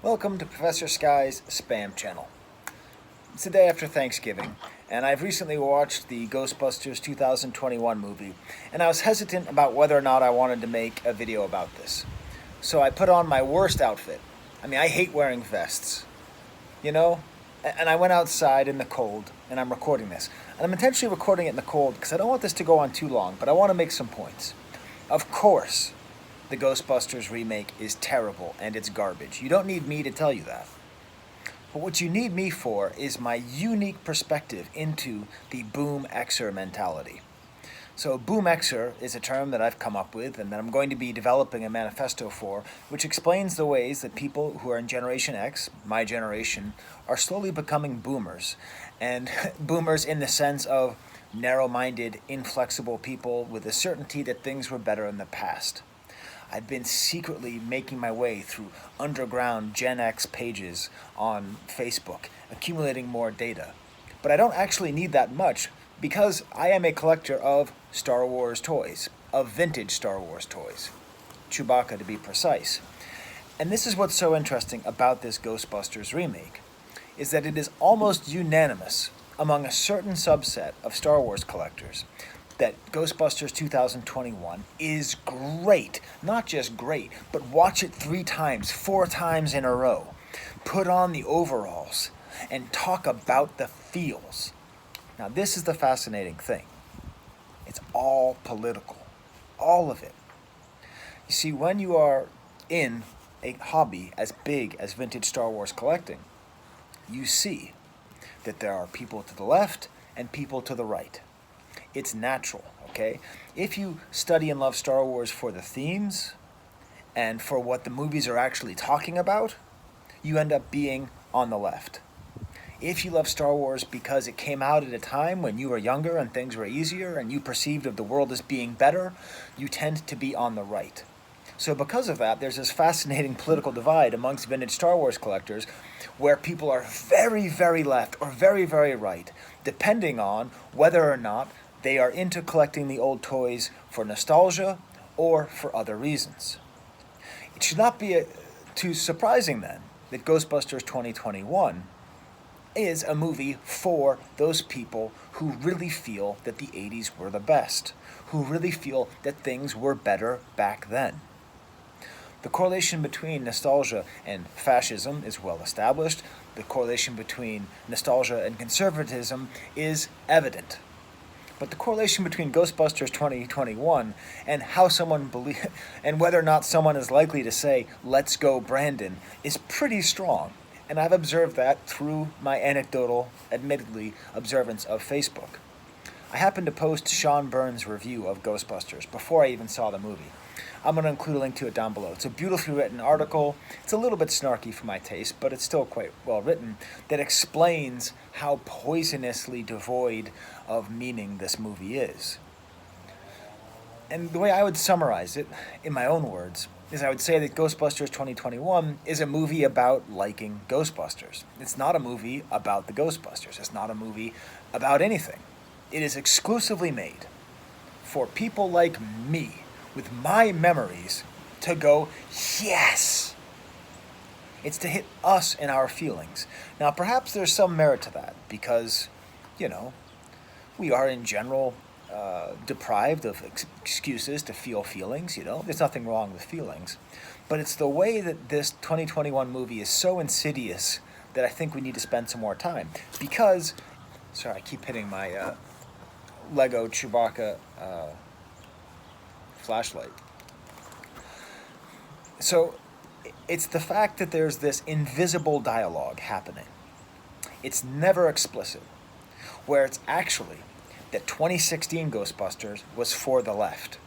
Welcome to Professor Sky's Spam Channel. It's the day after Thanksgiving, and I've recently watched the Ghostbusters 2021 movie, and I was hesitant about whether or not I wanted to make a video about this. So I put on my worst outfit. I hate wearing vests, you know? And I went outside in the cold, and I'm recording this. And I'm intentionally recording it in the cold because I don't want this to go on too long, but I want to make some points. Of course, the Ghostbusters remake is terrible and it's garbage. You don't need me to tell you that. But what you need me for is my unique perspective into the Boom Xer mentality. So Boom Xer is a term that I've come up with and that I'm going to be developing a manifesto for, which explains the ways that people who are in Generation X, my generation, are slowly becoming boomers. And boomers in the sense of narrow-minded, inflexible people with a certainty that things were better in the past. I've been secretly making my way through underground Gen X pages on Facebook, accumulating more data. But I don't actually need that much because I am a collector of Star Wars toys, of vintage Star Wars toys. Chewbacca to be precise. And this is what's so interesting about this Ghostbusters remake, is that it is almost unanimous among a certain subset of Star Wars collectors that Ghostbusters 2021 is great. Not just great, but watch it 3 times, 4 times in a row. Put on the overalls and talk about the feels. Now, this is the fascinating thing. It's all political. All of it. You see, when you are in a hobby as big as vintage Star Wars collecting, you see that there are people to the left and people to the right. It's natural, okay? If you study and love Star Wars for the themes and for what the movies are actually talking about, you end up being on the left. If you love Star Wars because it came out at a time when you were younger and things were easier and you perceived of the world as being better, you tend to be on the right. So because of that, there's this fascinating political divide amongst vintage Star Wars collectors where people are very, very left or very, very right, depending on whether or not they are into collecting the old toys for nostalgia or for other reasons. It should not be too surprising then that Ghostbusters 2021 is a movie for those people who really feel that the 80s were the best, who really feel that things were better back then. The correlation between nostalgia and fascism is well established. The correlation between nostalgia and conservatism is evident. But the correlation between Ghostbusters 2021 and how someone and whether or not someone is likely to say, "Let's go, Brandon," is pretty strong. And I've observed that through my anecdotal, admittedly, observance of Facebook. I happened to post Sean Byrne's review of Ghostbusters before I even saw the movie. I'm going to include a link to it down below. It's a beautifully written article. It's a little bit snarky for my taste, but it's still quite well written, that explains how poisonously devoid of meaning this movie is. And the way I would summarize it, in my own words, is I would say that Ghostbusters 2021 is a movie about liking Ghostbusters. It's not a movie about the Ghostbusters. It's not a movie about anything. It is exclusively made for people like me, with my memories, to go, yes! It's to hit us in our feelings. Now, perhaps there's some merit to that, because, we are in general deprived of excuses to feel feelings, There's nothing wrong with feelings. But it's the way that this 2021 movie is so insidious that I think we need to spend some more time. Because, sorry, I keep hitting my Lego Chewbacca flashlight. So it's the fact that there's this invisible dialogue happening. It's never explicit, where it's actually that 2016 Ghostbusters was for the left,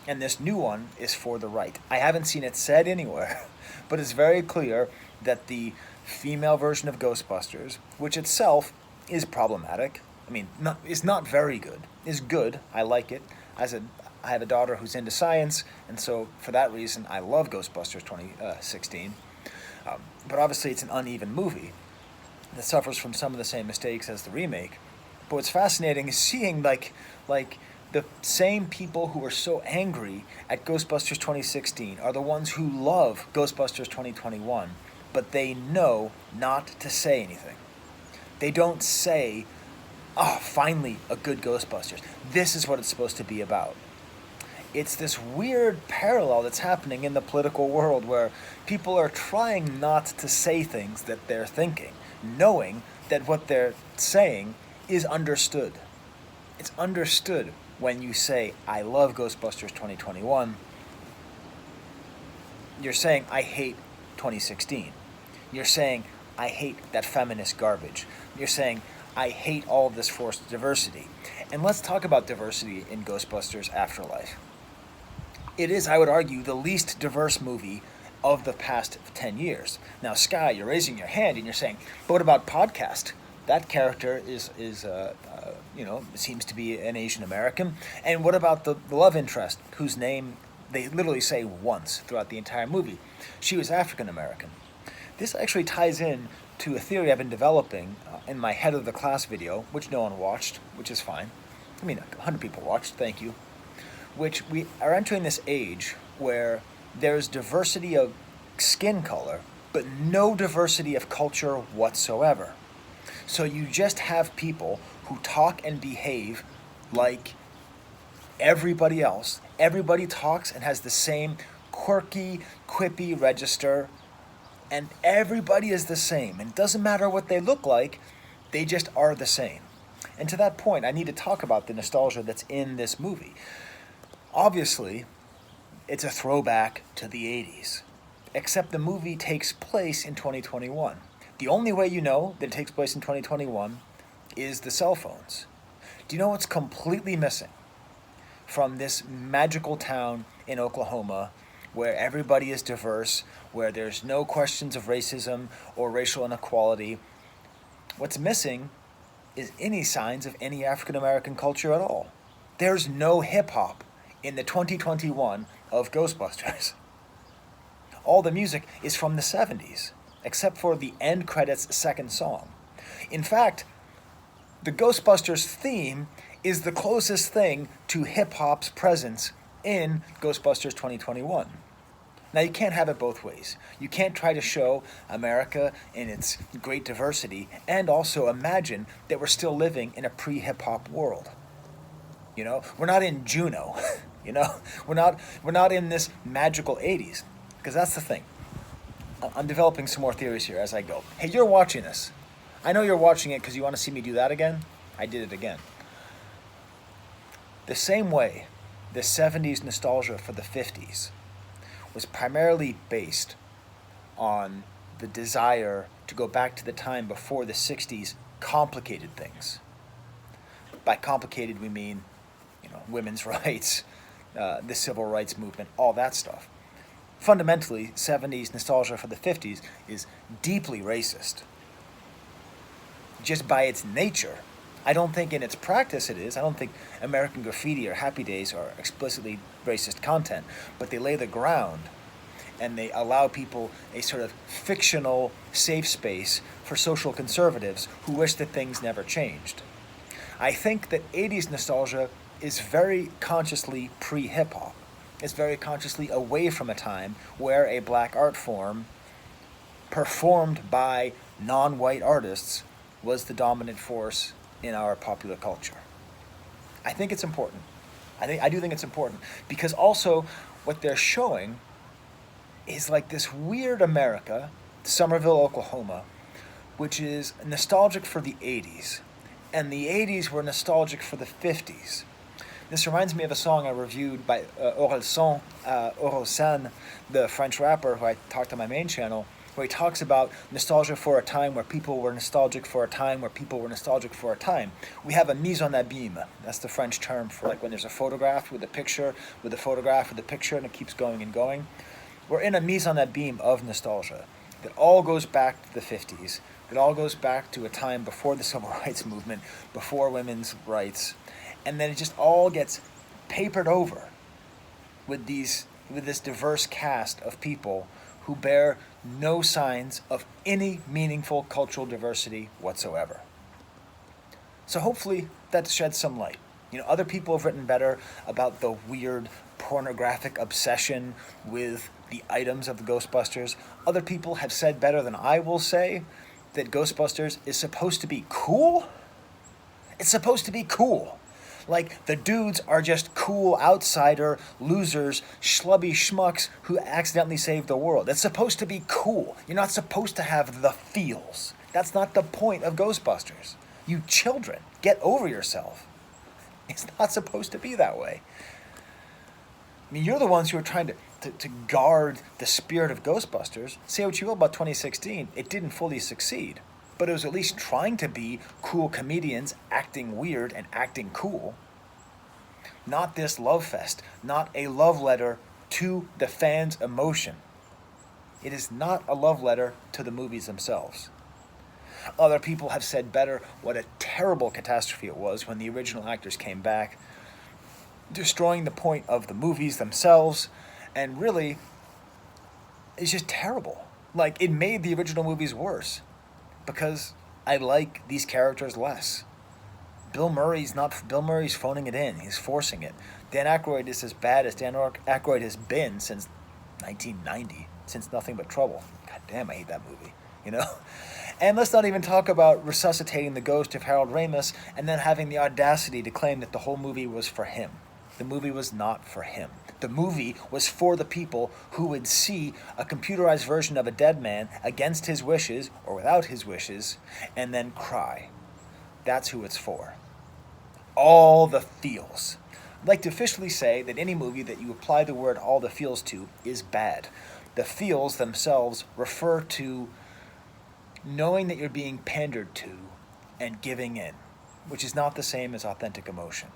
and this new one is for the right. I haven't seen it said anywhere, but it's very clear that the female version of Ghostbusters, which itself is problematic, is not very good, is good, I like it. I have a daughter who's into science, and so for that reason, I love Ghostbusters 2016. But obviously, it's an uneven movie that suffers from some of the same mistakes as the remake. But what's fascinating is seeing like the same people who are so angry at Ghostbusters 2016 are the ones who love Ghostbusters 2021, but they know not to say anything. They don't say, oh, finally, a good Ghostbusters. This is what it's supposed to be about. It's this weird parallel that's happening in the political world where people are trying not to say things that they're thinking, knowing that what they're saying is understood. It's understood when you say, I love Ghostbusters 2021. You're saying, I hate 2016. You're saying, I hate that feminist garbage. You're saying, I hate all of this forced diversity. And let's talk about diversity in Ghostbusters Afterlife. It is, I would argue, the least diverse movie of the past 10 years. Now, Sky, you're raising your hand and you're saying, but what about Podcast? That character is seems to be an Asian American. And what about the love interest, whose name they literally say once throughout the entire movie? She was African American. This actually ties in to a theory I've been developing in my head of the class video, which no one watched, which is fine. I mean, 100 people watched, thank you. Which we are entering this age where there's diversity of skin color, but no diversity of culture whatsoever. So you just have people who talk and behave like everybody else. Everybody talks and has the same quirky, quippy register, and everybody is the same. And it doesn't matter what they look like, they just are the same. And to that point, I need to talk about the nostalgia that's in this movie. Obviously, it's a throwback to the 80s, except the movie takes place in 2021. The only way you know that it takes place in 2021 is the cell phones. Do you know what's completely missing from this magical town in Oklahoma where everybody is diverse, where there's no questions of racism or racial inequality? What's missing is any signs of any African American culture at all. There's no hip-hop in the 2021 of Ghostbusters. All the music is from the 70s, except for the end credits second song. In fact, the Ghostbusters theme is the closest thing to hip-hop's presence in Ghostbusters 2021. Now, you can't have it both ways. You can't try to show America in its great diversity and also imagine that we're still living in a pre-hip-hop world. You know, we're not in Juno. You know, we're not in this magical 80s, because that's the thing. I'm developing some more theories here as I go. Hey, you're watching this. I know you're watching it because you want to see me do that again. I did it again. The same way the 70s nostalgia for the 50s was primarily based on the desire to go back to the time before the 60s complicated things. By complicated, we mean, women's rights, the civil rights movement, all that stuff. Fundamentally, 70s nostalgia for the 50s is deeply racist. Just by its nature. I don't think in its practice it is. I don't think American Graffiti or Happy Days are explicitly racist content, but they lay the ground and they allow people a sort of fictional safe space for social conservatives who wish that things never changed. I think that 80s nostalgia is very consciously pre-hip-hop. It's very consciously away from a time where a black art form performed by non-white artists was the dominant force in our popular culture. I think it's important. I do think it's important because also what they're showing is like this weird America, Somerville, Oklahoma, which is nostalgic for the 80s. And the 80s were nostalgic for the 50s. This reminds me of a song I reviewed by Orelsan, the French rapper who I talked on my main channel, where he talks about nostalgia for a time where people were nostalgic for a time where people were nostalgic for a time. We have a mise en abîme. That's the French term for like when there's a photograph with a picture, with a photograph with a picture, and it keeps going and going. We're in a mise en abîme of nostalgia that all goes back to the 50s. It all goes back to a time before the civil rights movement, before women's rights, and then it just all gets papered over with this diverse cast of people who bear no signs of any meaningful cultural diversity whatsoever. So hopefully that sheds some light. Other people have written better about the weird pornographic obsession with the items of the Ghostbusters. Other people have said better than I will say that Ghostbusters is supposed to be cool. It's supposed to be cool. Like, the dudes are just cool outsider losers, schlubby schmucks who accidentally saved the world. It's supposed to be cool. You're not supposed to have the feels. That's not the point of Ghostbusters. You children, get over yourself. It's not supposed to be that way. I mean, you're the ones who are trying to guard the spirit of Ghostbusters. Say what you will about 2016, it didn't fully succeed. But it was at least trying to be cool comedians acting weird and acting cool. Not this love fest, not a love letter to the fans' emotion. It is not a love letter to the movies themselves. Other people have said better what a terrible catastrophe it was when the original actors came back, destroying the point of the movies themselves, and really, it's just terrible. Like, it made the original movies worse, because I like these characters less. Bill Murray's phoning it in. He's forcing it. Dan Aykroyd is as bad as Dan Aykroyd has been since 1990, since Nothing But Trouble. God damn, I hate that movie, you know? And let's not even talk about resuscitating the ghost of Harold Ramis and then having the audacity to claim that the whole movie was for him. The movie was not for him. The movie was for the people who would see a computerized version of a dead man against his wishes or without his wishes and then cry. That's who it's for. All the feels. I'd like to officially say that any movie that you apply the word all the feels to is bad. The feels themselves refer to knowing that you're being pandered to and giving in, which is not the same as authentic emotion.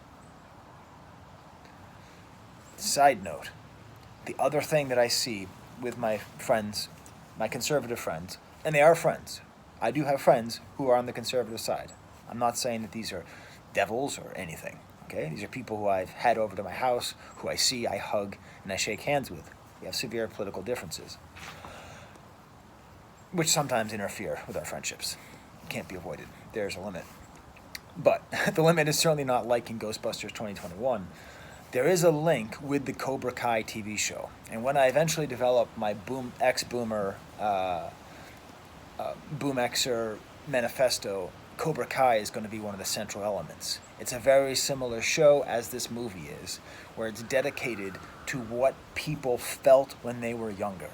Side note, the other thing that I see with my friends, my conservative friends, and they are friends. I do have friends who are on the conservative side. I'm not saying that these are devils or anything, okay? These are people who I've had over to my house, who I see, I hug, and I shake hands with. We have severe political differences, which sometimes interfere with our friendships. Can't be avoided. There's a limit. But the limit is certainly not liking Ghostbusters 2021. There is a link with the Cobra Kai TV show. And when I eventually develop my Boom Xer manifesto, Cobra Kai is going to be one of the central elements. It's a very similar show as this movie is, where it's dedicated to what people felt when they were younger.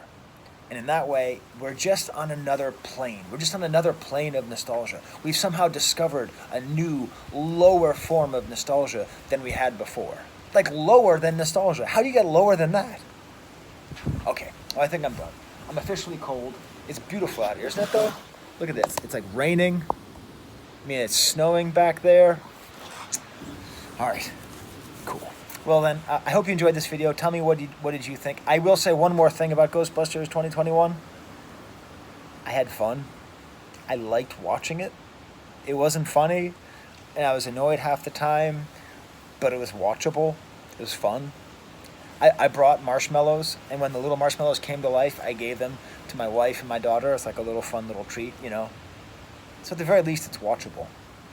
And in that way, we're just on another plane. We're just on another plane of nostalgia. We've somehow discovered a new, lower form of nostalgia than we had before. Like, lower than nostalgia. How do you get lower than that? Okay, well, I think I'm done. I'm officially cold. It's beautiful out here, isn't it, though? Look at this. It's like raining. I mean, it's snowing back there. All right, cool. Well then, I hope you enjoyed this video. Tell me what did you think. I will say one more thing about Ghostbusters 2021. I had fun. I liked watching it. It wasn't funny, and I was annoyed half the time, but it was watchable. It was fun. I brought marshmallows, and when the little marshmallows came to life, I gave them to my wife and my daughter. It's like a little fun little treat, you know. So at the very least, it's watchable,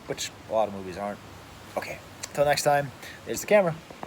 which a lot of movies aren't. Okay, until next time, there's the camera.